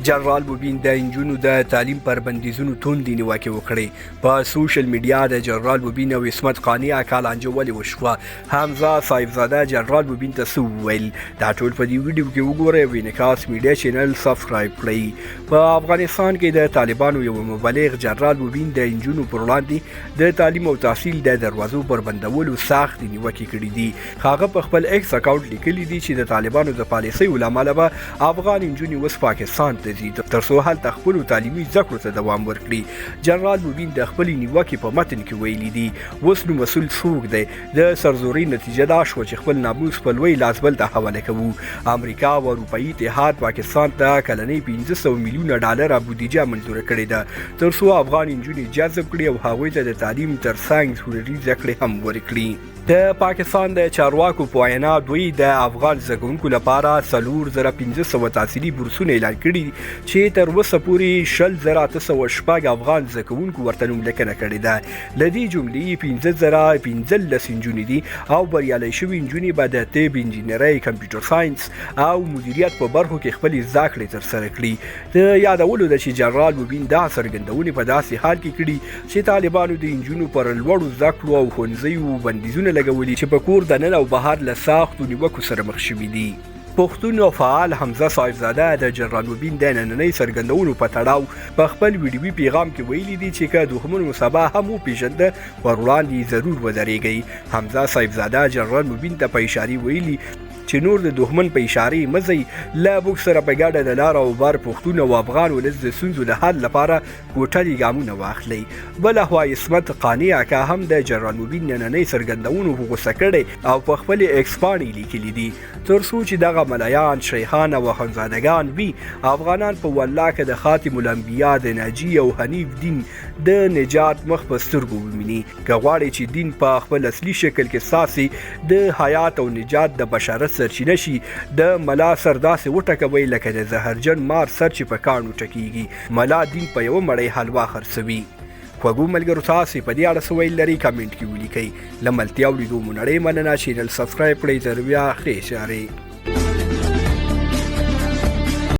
جنرال موبین د انجونو د تعلیم پر بندیزونو توندې نیوکې وکړې. په سوشل میډیا د جنرال موبین او عصمت قانع کالانجولې وشوه. حمزه صاحبزاده جنرال موبین ته څه وویل دا ټول په دې ویډیو کې وګورئ او انعکاس میډیا چینل سبسکرایب کړئ. په افغانستان کې د طالبانو یو مبلغ جنرال موبین د انجونو پر وړاندې د تعلیم او تحصیل د دروازو پر بندولو سخت نیوکې کړې دي. هغه په خپل ایکس اکاونټ لیکلي دي چې د طالبانو د پالیسۍ له امله به افغان انجونې اوس پاکستان ته ځي ترڅو هلته خپلو تعلیمي زده کړو ته دوام ورکړي. جنرال موبین د خپلې نیوکې په متن کې ویلي دي اوس نو مسؤل څوک دی؟ د سرزورۍ نتیجه دا شوه چې خپل ناموس په لوی لاس بل ته حواله کوو. امریکا او اروپایي اتحاد پاکستان ته کلنۍ 500 میلیونه ډالره بودیجه منظوره کړې ده ترڅو افغان انجونې جذب کړي او هغوی ته د تعلیم ترڅنګ هنري زده کړې هم ورکړي. د پاکستان د چارواکو په وینا دوی د افغان زده کوونکو لپاره 4500 تحصیلي بورسونه اعلان کړي چې تر اوسه پورې 10806 افغان زده کوونکو ورته نوملیکنه کړې ده. له دې جملې 15015 نجونې دي او بریالۍ شوې نجونې به د طب، انجینرۍ، کمپیوټر ساینس او مدیریت په برخو کې خپلې زده کړې ترسره کړي. د یادولو ده چې جنرال موبین دا څرګندونې په داسې حال کې کړي چې طالبانو د نجونو پر لوړو زده کړو او ښوونځیو بندیزونه لګولي چې په کور دننه او بهر له سختو نیوکو سره مخ شوي دي. پښتون او فعال حمزه صاحبزاده د جنرال موبین د نننۍ څرګندونو په تړاو په خپل ویډیوي پیغام کې ویلي دي چې که دښمن سبا هم وپېژنده ور وړاندې ضرور ودرېږئ. حمزه صاحبزاده جنرال موبین ته په اشارې ویلي چې نور د دښمن په اشارې مه ځئ، له موږ سره په ګډه د لار او بر پښتون او افغان ولس د ستونزو د حل لپاره کوټلي ګامونه واخلئ. بله خوا عصمت قانع اکا هم د جنرال موبین نننۍ څرګندونو په غوسه کړی او په خپلې ایکس پاڼې لیکلي دي تر څو چې دغه ملایان، شیخان او اخندزادګان وي افغانان په والله کې د خاتم الانبیا د ناجي او حنیف دین د نجات مخ په سترګو وویني. که غواړئ چې دین په خپل اصلي شکل کې ستاسې د حیات او نجات د بشارت سرچینه شي د ملا سر داسې وټکوئ لکه د زهرجن مار سر چې په کاڼو ټکیږي. ملا دین په یوه مړۍ حلوا خرڅوي. خوږو ملګرو تاسې په دې اړه څه ویل لرئ کمنټ کې ولیکئ. له ملتیا او لیدو مو نړۍ مننه. چینل سبسکرایب کړئ. تر بیا ښې اشارې.